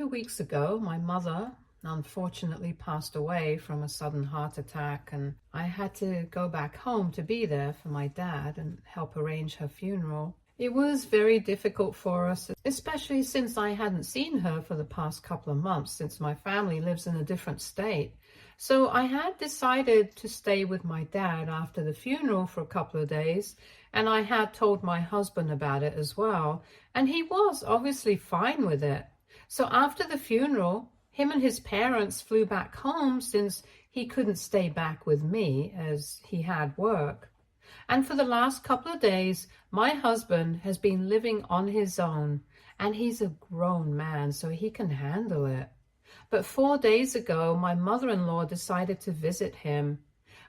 2 weeks ago, my mother unfortunately passed away from a sudden heart attack, and I had to go back home to be there for my dad and help arrange her funeral. It was very difficult for us, especially since I hadn't seen her for the past couple of months, since my family lives in a different state. So I had decided to stay with my dad after the funeral for a couple of days, and I had told my husband about it as well, and he was obviously fine with it. So after the funeral, him and his parents flew back home since he couldn't stay back with me as he had work. And for the last couple of days, my husband has been living on his own, and he's a grown man, so he can handle it. But 4 days ago, my mother-in-law decided to visit him,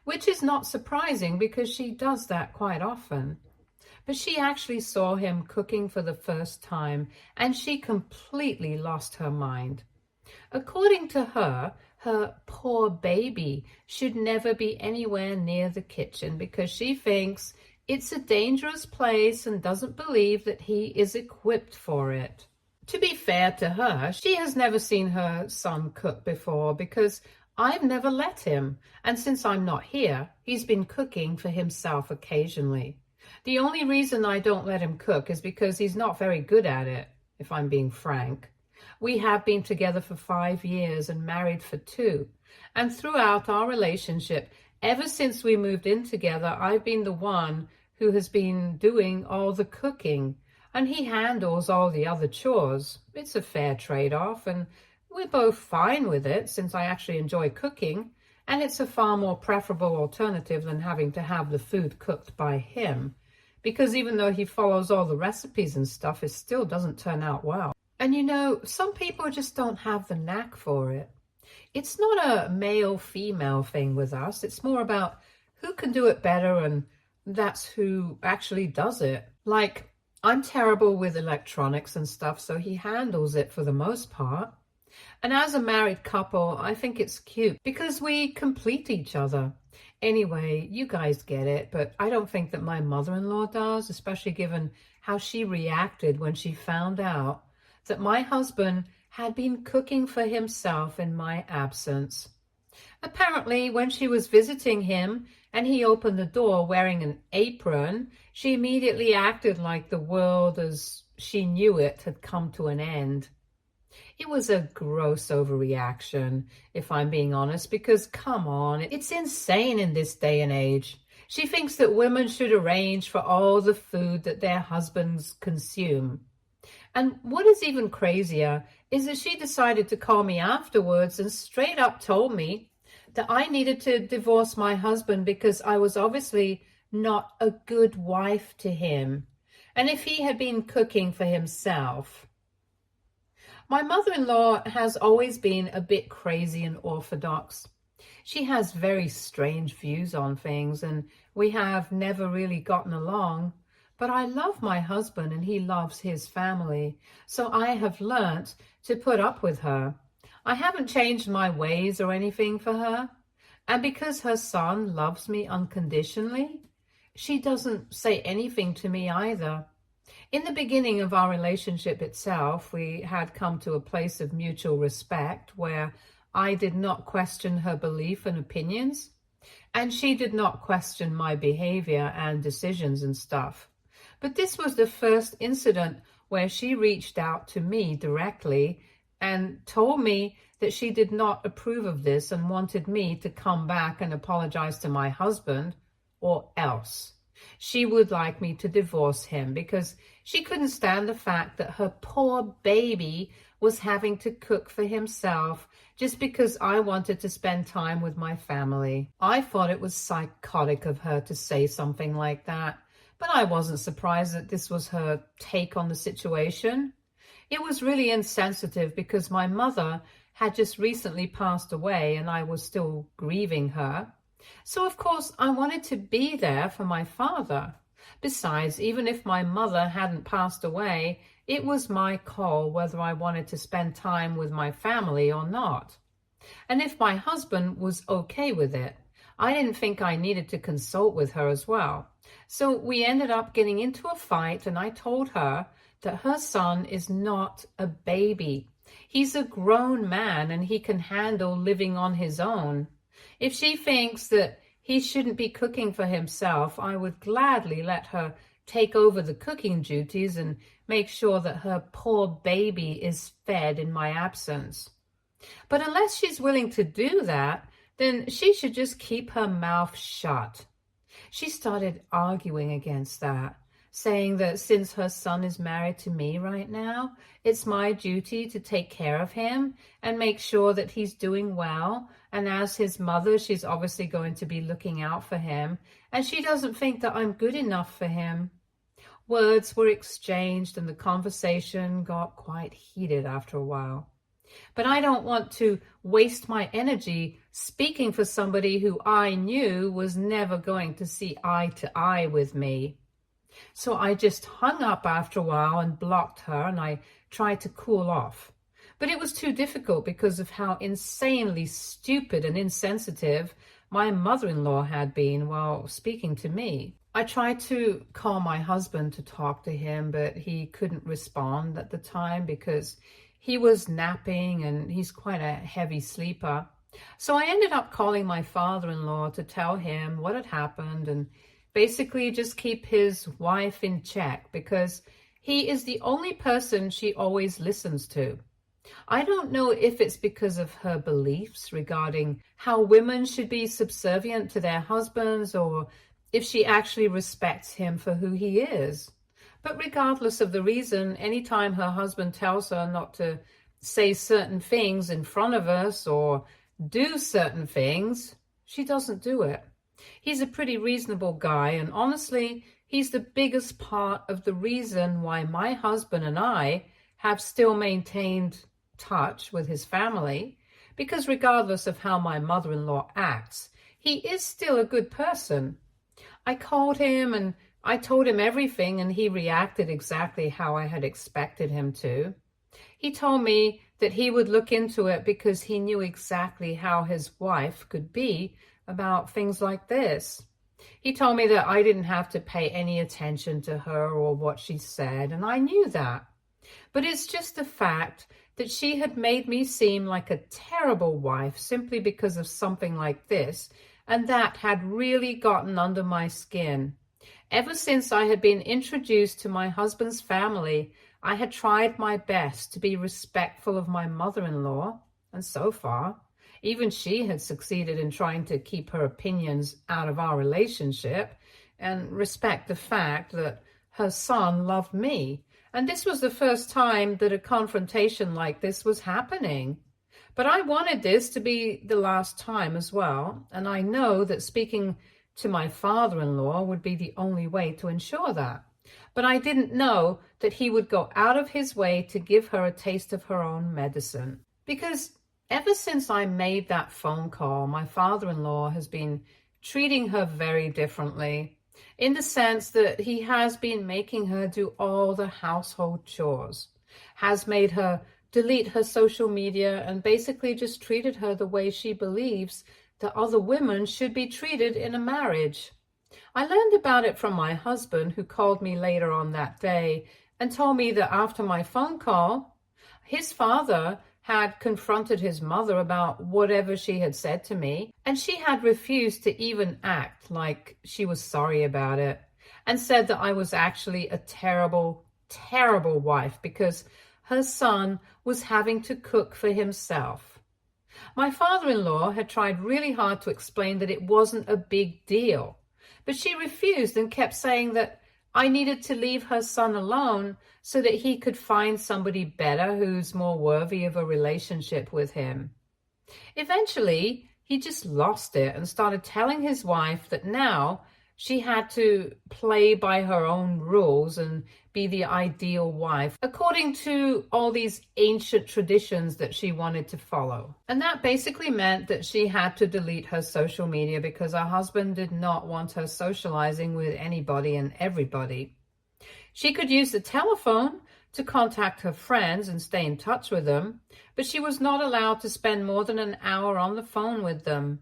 which is not surprising because she does that quite often. But she actually saw him cooking for the first time, and she completely lost her mind. According to her, her poor baby should never be anywhere near the kitchen because she thinks it's a dangerous place and doesn't believe that he is equipped for it. To be fair to her, she has never seen her son cook before because I've never let him, and since I'm not here, he's been cooking for himself occasionally. The only reason I don't let him cook is because he's not very good at it, if I'm being frank. We have been together for 5 years and married for 2. And throughout our relationship, ever since we moved in together, I've been the one who has been doing all the cooking, and he handles all the other chores. It's a fair trade-off, and we're both fine with it since I actually enjoy cooking, and it's a far more preferable alternative than having to have the food cooked by him. Because even though he follows all the recipes and stuff, it still doesn't turn out well. And you know, some people just don't have the knack for it. It's not a male-female thing with us. It's more about who can do it better, and that's who actually does it. Like, I'm terrible with electronics and stuff, so he handles it for the most part. And as a married couple, I think it's cute because we complete each other. Anyway, you guys get it, but I don't think that my mother-in-law does, especially given how she reacted when she found out that my husband had been cooking for himself in my absence. Apparently, when she was visiting him and he opened the door wearing an apron, she immediately acted like the world as she knew it had come to an end. It was a gross overreaction, if I'm being honest, because come on, it's insane in this day and age. She thinks that women should arrange for all the food that their husbands consume. And what is even crazier is that she decided to call me afterwards and straight up told me that I needed to divorce my husband because I was obviously not a good wife to him, and if he had been cooking for himself. My mother-in-law has always been a bit crazy and orthodox. She has very strange views on things, and we have never really gotten along. But I love my husband and he loves his family, so I have learnt to put up with her. I haven't changed my ways or anything for her. And because her son loves me unconditionally, she doesn't say anything to me either. In the beginning of our relationship itself, we had come to a place of mutual respect where I did not question her belief and opinions, and she did not question my behavior and decisions and stuff. But this was the first incident where she reached out to me directly and told me that she did not approve of this and wanted me to come back and apologize to my husband, or else. She would like me to divorce him because she couldn't stand the fact that her poor baby was having to cook for himself just because I wanted to spend time with my family. I thought it was psychotic of her to say something like that, but I wasn't surprised that this was her take on the situation. It was really insensitive because my mother had just recently passed away and I was still grieving her. So of course I wanted to be there for my father. Besides, even if my mother hadn't passed away, it was my call whether I wanted to spend time with my family or not. And if my husband was okay with it, I didn't think I needed to consult with her as well. So we ended up getting into a fight, and I told her that her son is not a baby. He's a grown man and he can handle living on his own. If she thinks that he shouldn't be cooking for himself, I would gladly let her take over the cooking duties and make sure that her poor baby is fed in my absence. But unless she's willing to do that, then she should just keep her mouth shut. She started arguing against that, saying that since her son is married to me right now, it's my duty to take care of him and make sure that he's doing well. And as his mother, she's obviously going to be looking out for him. And she doesn't think that I'm good enough for him. Words were exchanged and the conversation got quite heated after a while. But I don't want to waste my energy speaking for somebody who I knew was never going to see eye to eye with me. So I just hung up after a while and blocked her, and I tried to cool off. But it was too difficult because of how insanely stupid and insensitive my mother-in-law had been while speaking to me. I tried to call my husband to talk to him, but he couldn't respond at the time because he was napping and he's quite a heavy sleeper. So I ended up calling my father-in-law to tell him what had happened and basically just keep his wife in check because he is the only person she always listens to. I don't know if it's because of her beliefs regarding how women should be subservient to their husbands or if she actually respects him for who he is. But regardless of the reason, anytime her husband tells her not to say certain things in front of us or do certain things, she doesn't do it. He's a pretty reasonable guy, and honestly, he's the biggest part of the reason why my husband and I have still maintained touch with his family, because regardless of how my mother-in-law acts, he is still a good person. I called him and I told him everything, and he reacted exactly how I had expected him to. He told me that he would look into it because he knew exactly how his wife could be about things like this. He told me that I didn't have to pay any attention to her or what she said, and I knew that. But it's just the fact that she had made me seem like a terrible wife simply because of something like this, and that had really gotten under my skin. Ever since I had been introduced to my husband's family, I had tried my best to be respectful of my mother-in-law, and so far, even she had succeeded in trying to keep her opinions out of our relationship and respect the fact that her son loved me. And this was the first time that a confrontation like this was happening. But I wanted this to be the last time as well, and I know that speaking to my father-in-law would be the only way to ensure that. But I didn't know that he would go out of his way to give her a taste of her own medicine. Because ever since I made that phone call, my father-in-law has been treating her very differently, in the sense that he has been making her do all the household chores, has made her delete her social media, and basically just treated her the way she believes that other women should be treated in a marriage. I learned about it from my husband, who called me later on that day and told me that after my phone call, his father had confronted his mother about whatever she had said to me, and she had refused to even act like she was sorry about it, and said that I was actually a terrible, terrible wife because her son was having to cook for himself. My father-in-law had tried really hard to explain that it wasn't a big deal, but she refused and kept saying that I needed to leave her son alone so that he could find somebody better who's more worthy of a relationship with him. Eventually, he just lost it and started telling his wife that now she had to play by her own rules and be the ideal wife, according to all these ancient traditions that she wanted to follow. And that basically meant that she had to delete her social media because her husband did not want her socializing with anybody and everybody. She could use the telephone to contact her friends and stay in touch with them, but she was not allowed to spend more than an hour on the phone with them.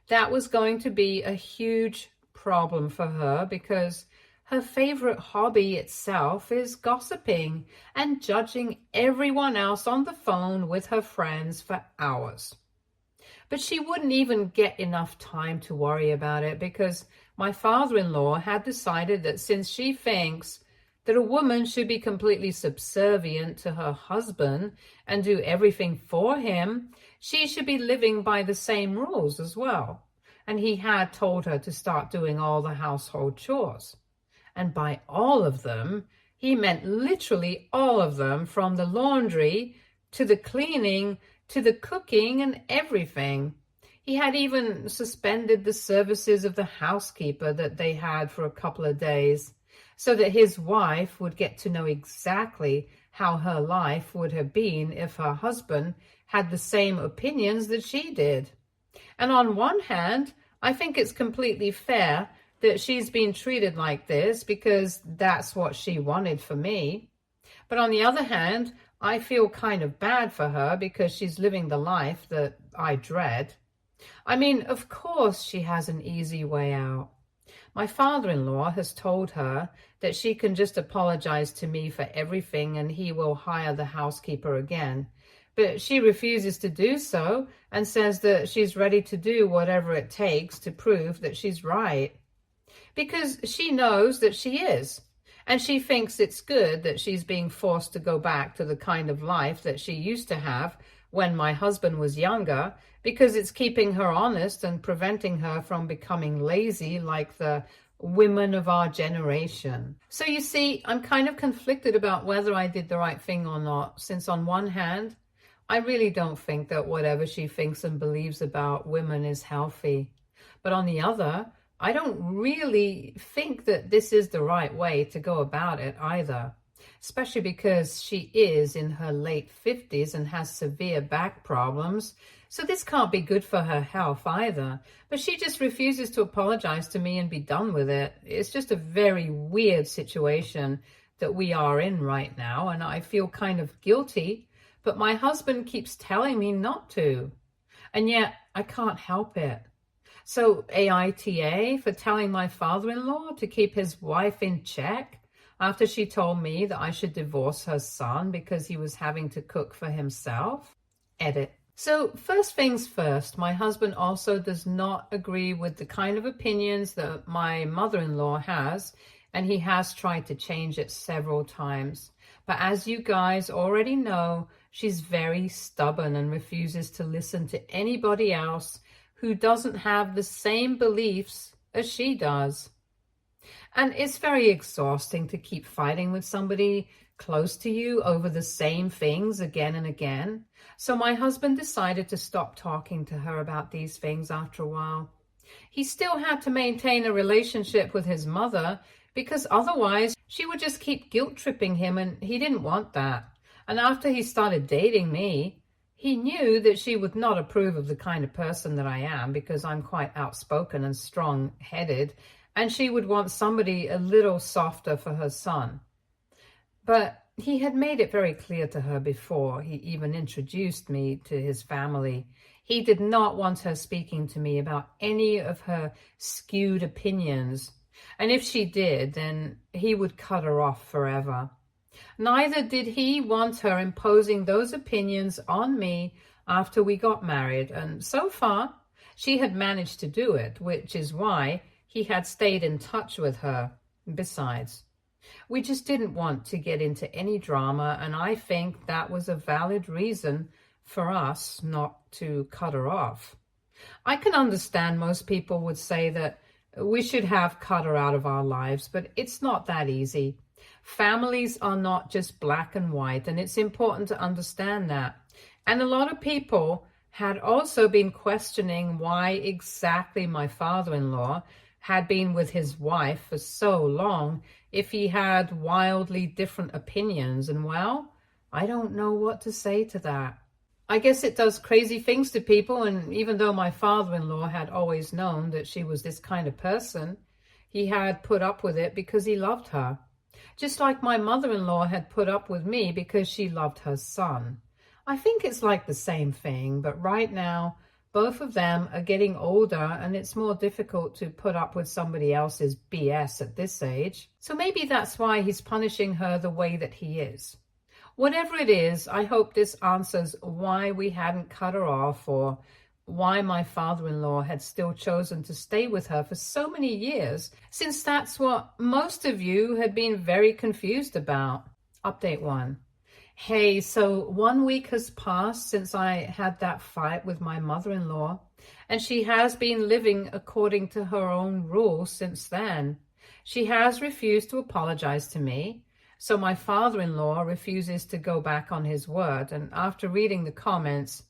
That was going to be a huge problem for her because Her favorite hobby itself is gossiping and judging everyone else on the phone with her friends for hours. But she wouldn't even get enough time to worry about it because my father-in-law had decided that since she thinks that a woman should be completely subservient to her husband and do everything for him, she should be living by the same rules as well. And he had told her to start doing all the household chores. And by all of them, he meant literally all of them, from the laundry to the cleaning to the cooking and everything. He had even suspended the services of the housekeeper that they had for a couple of days, so that his wife would get to know exactly how her life would have been if her husband had the same opinions that she did. And on one hand, I think it's completely fair that she's been treated like this because that's what she wanted for me. But on the other hand, I feel kind of bad for her because she's living the life that I dread. I mean, of course she has an easy way out. My father-in-law has told her that she can just apologize to me for everything and he will hire the housekeeper again. But she refuses to do so and says that she's ready to do whatever it takes to prove that she's right. Because she knows that she is, and she thinks it's good that she's being forced to go back to the kind of life that she used to have when my husband was younger, because it's keeping her honest and preventing her from becoming lazy like the women of our generation. So you see, I'm kind of conflicted about whether I did the right thing or not, since on one hand, I really don't think that whatever she thinks and believes about women is healthy. But on the other, I don't really think that this is the right way to go about it either, especially because she is in her late 50s and has severe back problems. So this can't be good for her health either. But she just refuses to apologize to me and be done with it. It's just a very weird situation that we are in right now, and I feel kind of guilty, but my husband keeps telling me not to. And yet I can't help it. So aita for telling my father-in-law to keep his wife in check after she told me that I should divorce her son because he was having to cook for himself. Edit. So first things first, my husband also does not agree with the kind of opinions that my mother-in-law has, and he has tried to change it several times. But as you guys already know, she's very stubborn and refuses to listen to anybody else who doesn't have the same beliefs as she does. And it's very exhausting to keep fighting with somebody close to you over the same things again and again. So my husband decided to stop talking to her about these things after a while. He still had to maintain a relationship with his mother because otherwise she would just keep guilt-tripping him, and he didn't want that. And after he started dating me, he knew that she would not approve of the kind of person that I am because I'm quite outspoken and strong-headed, and she would want somebody a little softer for her son. But he had made it very clear to her before he even introduced me to his family. He did not want her speaking to me about any of her skewed opinions. And if she did, then he would cut her off forever. Neither did he want her imposing those opinions on me after we got married. And so far, she had managed to do it, which is why he had stayed in touch with her. Besides, we just didn't want to get into any drama, and I think that was a valid reason for us not to cut her off. I can understand most people would say that we should have cut her out of our lives, but it's not that easy. Families are not just black and white, and it's important to understand that. And a lot of people had also been questioning why exactly my father-in-law had been with his wife for so long if he had wildly different opinions. And well, I don't know what to say to that. I guess it does crazy things to people, and even though my father-in-law had always known that she was this kind of person, he had put up with it because he loved her. Just like my mother-in-law had put up with me because she loved her son. I think it's like the same thing, but right now, Both of them are getting older, and it's more difficult to put up with somebody else's BS at this age. So maybe that's why he's punishing her the way that he is. Whatever it is, I hope this answers why we hadn't cut her off, or why my father-in-law had still chosen to stay with her for so many years, since that's what most of you had been very confused about. Update 1. Hey, so 1 week has passed since I had that fight with my mother-in-law, and she has been living according to her own rules since then. She has refused to apologize to me, so my father-in-law refuses to go back on his word, and after reading the comments,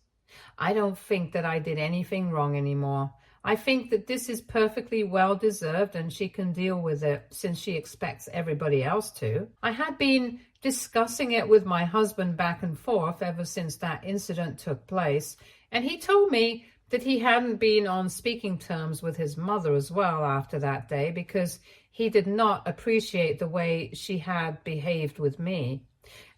I don't think that I did anything wrong anymore. I think that this is perfectly well-deserved and she can deal with it since she expects everybody else to. I had been discussing it with my husband back and forth ever since that incident took place, and he told me that he hadn't been on speaking terms with his mother as well after that day because he did not appreciate the way she had behaved with me.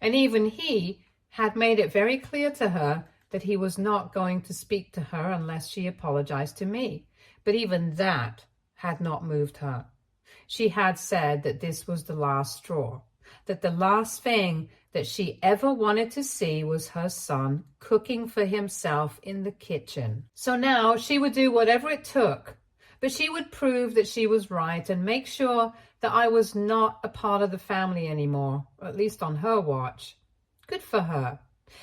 And even he had made it very clear to her that he was not going to speak to her unless she apologized to me. But even that had not moved her. She had said that this was the last straw, that the last thing that she ever wanted to see was her son cooking for himself in the kitchen. So now she would do whatever it took, but she would prove that she was right and make sure that I was not a part of the family anymore, at least on her watch. Good for her.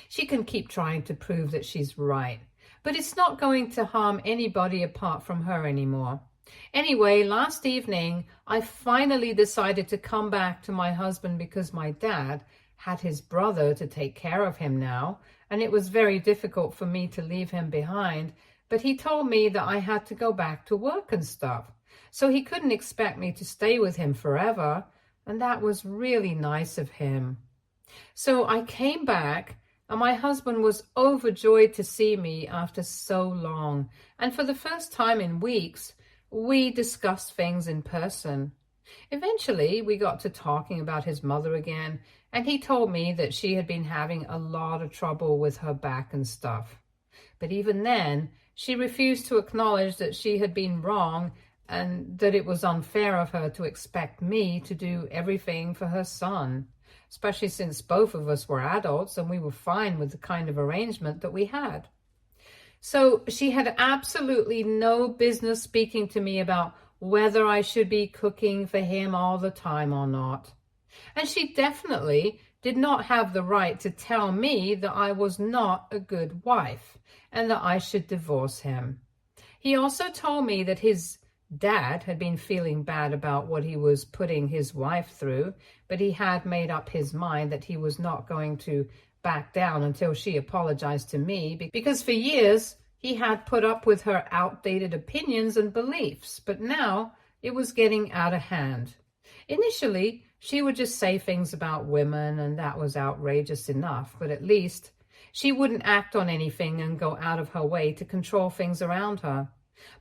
She can keep trying to prove that she's right, but it's not going to harm anybody apart from her anymore. Anyway, last evening, I finally decided to come back to my husband because my dad had his brother to take care of him now, and it was very difficult for me to leave him behind, but he told me that I had to go back to work and stuff, so he couldn't expect me to stay with him forever, and that was really nice of him. So I came back, and my husband was overjoyed to see me after so long, and for the first time in weeks, we discussed things in person. Eventually, we got to talking about his mother again, and he told me that she had been having a lot of trouble with her back and stuff. But even then, she refused to acknowledge that she had been wrong and that it was unfair of her to expect me to do everything for her son, especially since both of us were adults and we were fine with the kind of arrangement that we had. So she had absolutely no business speaking to me about whether I should be cooking for him all the time or not. And she definitely did not have the right to tell me that I was not a good wife and that I should divorce him. He also told me that his dad had been feeling bad about what he was putting his wife through, but he had made up his mind that he was not going to back down until she apologized to me, because for years he had put up with her outdated opinions and beliefs, but now it was getting out of hand. Initially, she would just say things about women, and that was outrageous enough, but at least she wouldn't act on anything and go out of her way to control things around her.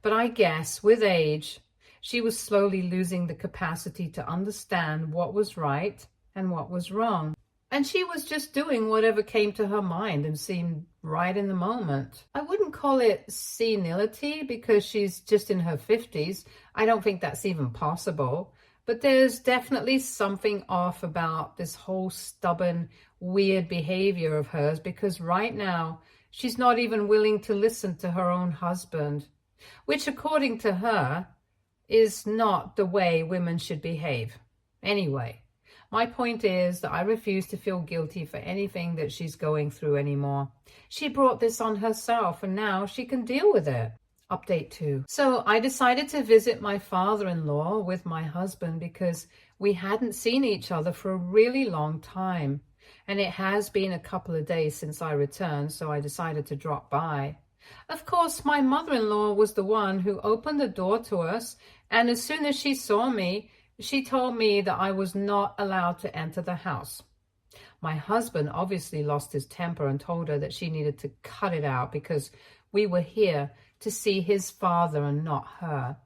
But I guess with age, she was slowly losing the capacity to understand what was right and what was wrong. And she was just doing whatever came to her mind and seemed right in the moment. I wouldn't call it senility because she's just in her 50s. I don't think that's even possible. But there's definitely something off about this whole stubborn, weird behavior of hers, because right now she's not even willing to listen to her own husband, which according to her is not the way women should behave. Anyway, my point is that I refuse to feel guilty for anything that she's going through anymore. She brought this on herself and now she can deal with it. Update 2. So I decided to visit my father-in-law with my husband because we hadn't seen each other for a really long time. And it has been a couple of days since I returned, so I decided to drop by. Of course, my mother-in-law was the one who opened the door to us, and as soon as she saw me, she told me that I was not allowed to enter the house. My husband obviously lost his temper and told her that she needed to cut it out because we were here to see his father and not her.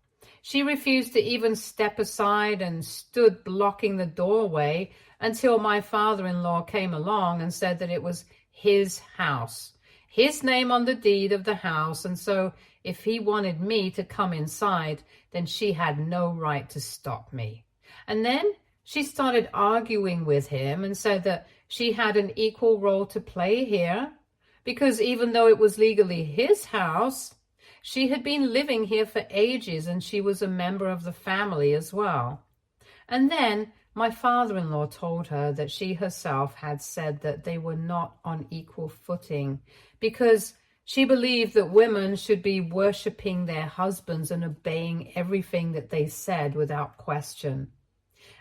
She refused to even step aside and stood blocking the doorway until my father-in-law came along and said that it was his house. his name on the deed of the house, and so if he wanted me to come inside, then she had no right to stop me. And then she started arguing with him and said that she had an equal role to play here, because even though it was legally his house, she had been living here for ages and she was a member of the family as well. And then my father-in-law told her that she herself had said that they were not on equal footing because she believed that women should be worshipping their husbands and obeying everything that they said without question.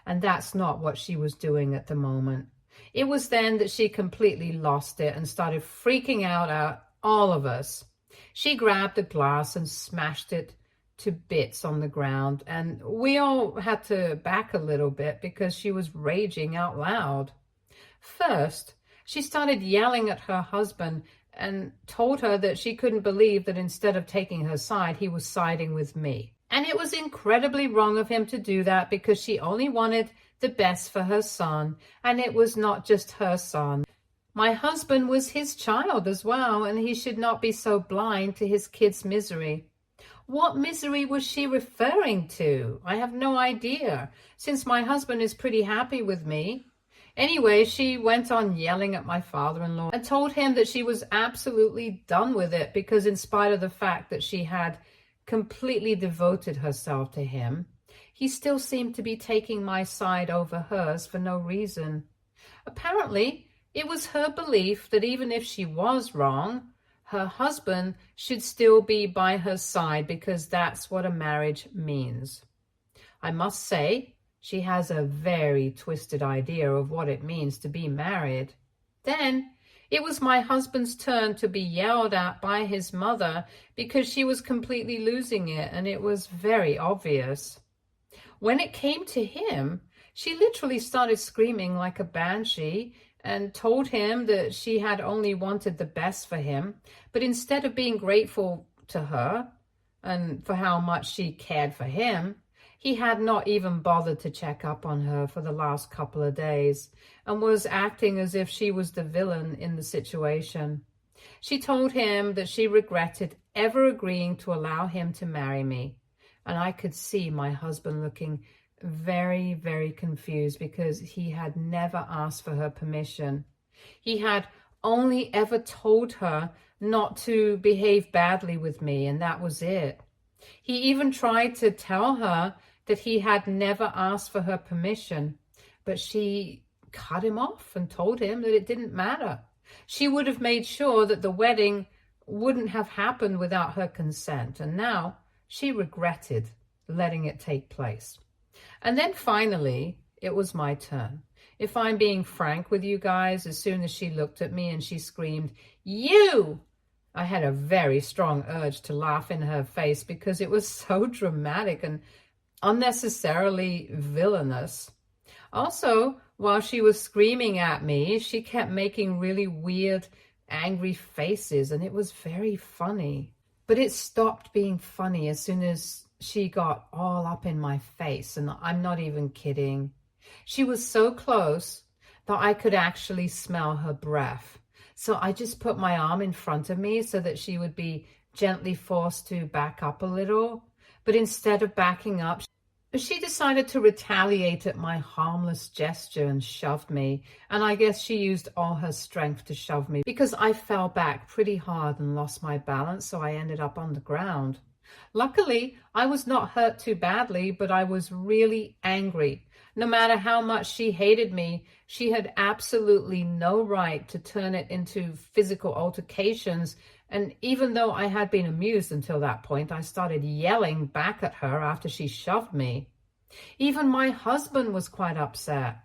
And that's not what she was doing at the moment. It was then that she completely lost it and started freaking out at all of us. She grabbed a glass and smashed it to bits on the ground, and we all had to back a little bit because she was raging out loud. First, she started yelling at her husband and told her that she couldn't believe that instead of taking her side, he was siding with me. And it was incredibly wrong of him to do that because she only wanted the best for her son, and it was not just her son. My husband was his child as well, and he should not be so blind to his kid's misery. What misery was she referring to? I have no idea, since my husband is pretty happy with me. Anyway, she went on yelling at my father-in-law and told him that she was absolutely done with it because in spite of the fact that she had completely devoted herself to him, he still seemed to be taking my side over hers for no reason. Apparently, it was her belief that even if she was wrong, her husband should still be by her side because that's what a marriage means. I must say, she has a very twisted idea of what it means to be married. Then, it was my husband's turn to be yelled at by his mother because she was completely losing it, and it was very obvious. When it came to him, she literally started screaming like a banshee and told him that she had only wanted the best for him, but instead of being grateful to her and for how much she cared for him, he had not even bothered to check up on her for the last couple of days and was acting as if she was the villain in the situation. She told him that she regretted ever agreeing to allow him to marry me, and I could see my husband looking very, very confused because he had never asked for her permission. He had only ever told her not to behave badly with me, and that was it. He even tried to tell her that he had never asked for her permission, but she cut him off and told him that it didn't matter. She would have made sure that the wedding wouldn't have happened without her consent, and now she regretted letting it take place. And then finally, it was my turn. If I'm being frank with you guys, as soon as she looked at me and she screamed, "You!" I had a very strong urge to laugh in her face because it was so dramatic and unnecessarily villainous. Also, while she was screaming at me, she kept making really weird, angry faces, and it was very funny. But it stopped being funny as soon as she got all up in my face, and I'm not even kidding. She was so close that I could actually smell her breath. So I just put my arm in front of me so that she would be gently forced to back up a little. But instead of backing up, she decided to retaliate at my harmless gesture and shoved me. And I guess she used all her strength to shove me because I fell back pretty hard and lost my balance, so I ended up on the ground. Luckily, I was not hurt too badly, but I was really angry. No matter how much she hated me, she had absolutely no right to turn it into physical altercations. And even though I had been amused until that point, I started yelling back at her after she shoved me. Even my husband was quite upset.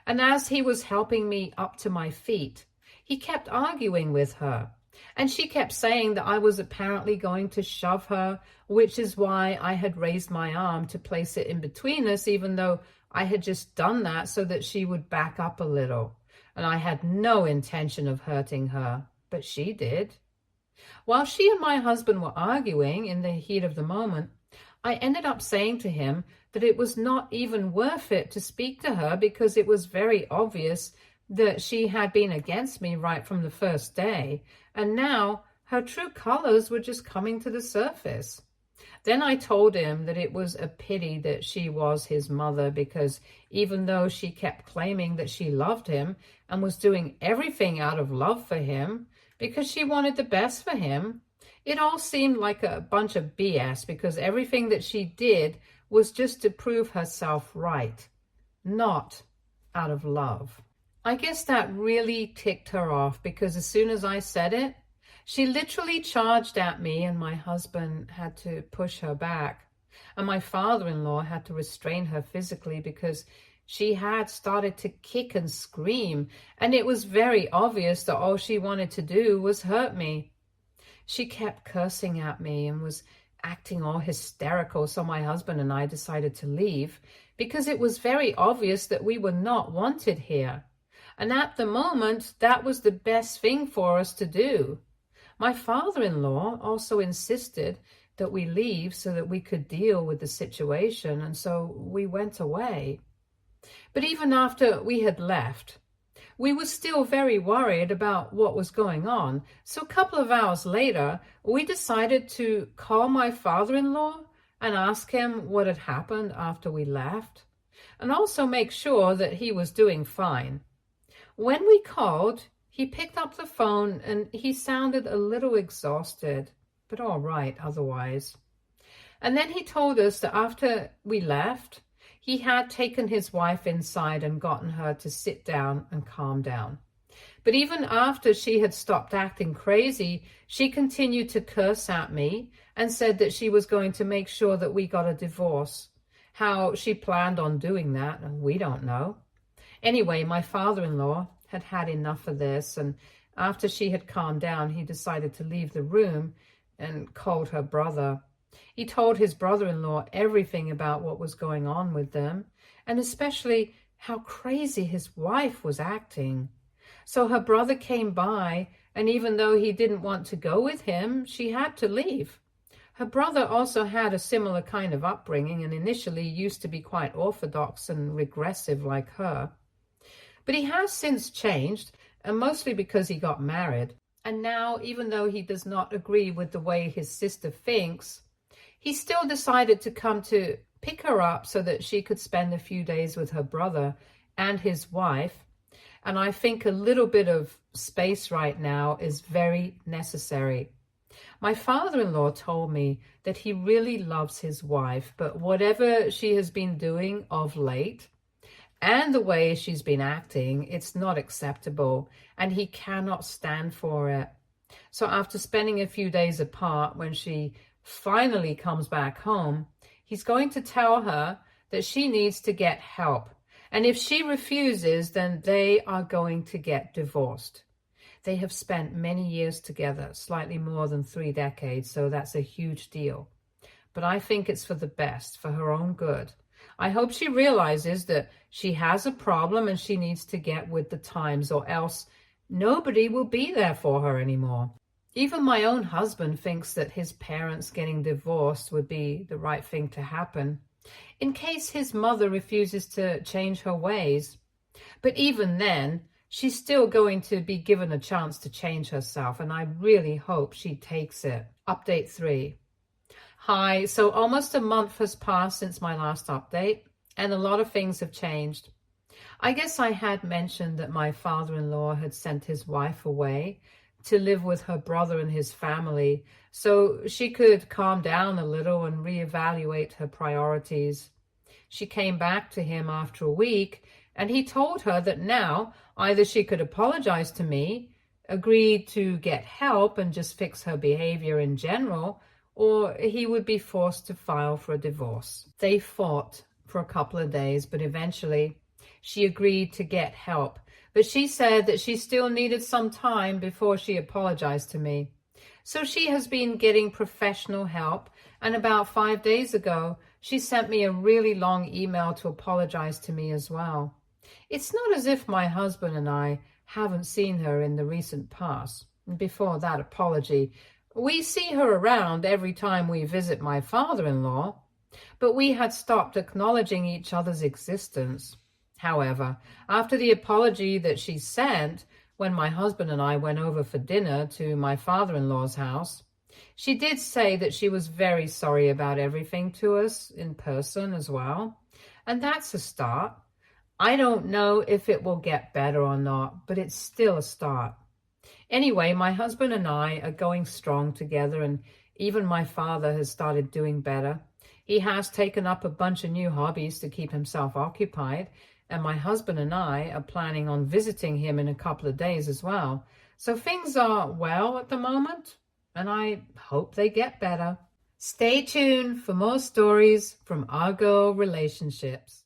And as he was helping me up to my feet, he kept arguing with her. And she kept saying that I was apparently going to shove her, which is why I had raised my arm to place it in between us, even though I had just done that so that she would back up a little. And I had no intention of hurting her, but she did. While she and my husband were arguing in the heat of the moment, I ended up saying to him that it was not even worth it to speak to her because it was very obvious that she had been against me right from the first day, and now her true colors were just coming to the surface. Then I told him that it was a pity that she was his mother, because even though she kept claiming that she loved him and was doing everything out of love for him because she wanted the best for him, it all seemed like a bunch of BS, because everything that she did was just to prove herself right, not out of love. I guess that really ticked her off, because as soon as I said it, she literally charged at me, and my husband had to push her back. And my father-in-law had to restrain her physically, because she had started to kick and scream, and it was very obvious that all she wanted to do was hurt me. She kept cursing at me and was acting all hysterical, so my husband and I decided to leave, because it was very obvious that we were not wanted here. And at the moment, that was the best thing for us to do. My father-in-law also insisted that we leave so that we could deal with the situation, and so we went away. But even after we had left, we were still very worried about what was going on. So a couple of hours later, we decided to call my father-in-law and ask him what had happened after we left, and also make sure that he was doing fine. When we called, he picked up the phone and he sounded a little exhausted, but all right otherwise. And then he told us that after we left, he had taken his wife inside and gotten her to sit down and calm down. But even after she had stopped acting crazy, she continued to curse at me and said that she was going to make sure that we got a divorce. How she planned on doing that, we don't know. Anyway, my father-in-law had had enough of this, and after she had calmed down, he decided to leave the room and called her brother. He told his brother-in-law everything about what was going on with them, and especially how crazy his wife was acting. So her brother came by, and even though he didn't want to go with him, she had to leave. Her brother also had a similar kind of upbringing, and initially used to be quite orthodox and regressive like her. But he has since changed, and mostly because he got married. And now, even though he does not agree with the way his sister thinks, he still decided to come to pick her up so that she could spend a few days with her brother and his wife. And I think a little bit of space right now is very necessary. My father-in-law told me that he really loves his wife, but whatever she has been doing of late, and the way she's been acting, it's not acceptable, and he cannot stand for it. So after spending a few days apart, when she finally comes back home, he's going to tell her that she needs to get help. And if she refuses, then they are going to get divorced. They have spent many years together, slightly more than 3 decades, so that's a huge deal. But I think it's for the best, for her own good. I hope she realizes that she has a problem and she needs to get with the times, or else nobody will be there for her anymore. Even my own husband thinks that his parents getting divorced would be the right thing to happen, in case his mother refuses to change her ways. But even then, she's still going to be given a chance to change herself, and I really hope she takes it. Update 3. Hi, so almost a month has passed since my last update, and a lot of things have changed. I guess I had mentioned that my father-in-law had sent his wife away to live with her brother and his family, so she could calm down a little and reevaluate her priorities. She came back to him after a week, and he told her that now either she could apologize to me, agree to get help and just fix her behavior in general, or he would be forced to file for a divorce. They fought for a couple of days, but eventually she agreed to get help. But she said that she still needed some time before she apologized to me. So she has been getting professional help, and about 5 days ago, she sent me a really long email to apologize to me as well. It's not as if my husband and I haven't seen her in the recent past. Before that apology, we see her around every time we visit my father-in-law, but we had stopped acknowledging each other's existence. However, after the apology that she sent when my husband and I went over for dinner to my father-in-law's house, she did say that she was very sorry about everything to us in person as well. And that's a start. I don't know if it will get better or not, but it's still a start. Anyway, my husband and I are going strong together, and even my father has started doing better. He has taken up a bunch of new hobbies to keep himself occupied, and my husband and I are planning on visiting him in a couple of days as well. So things are well at the moment, and I hope they get better. Stay tuned for more stories from our girl relationships.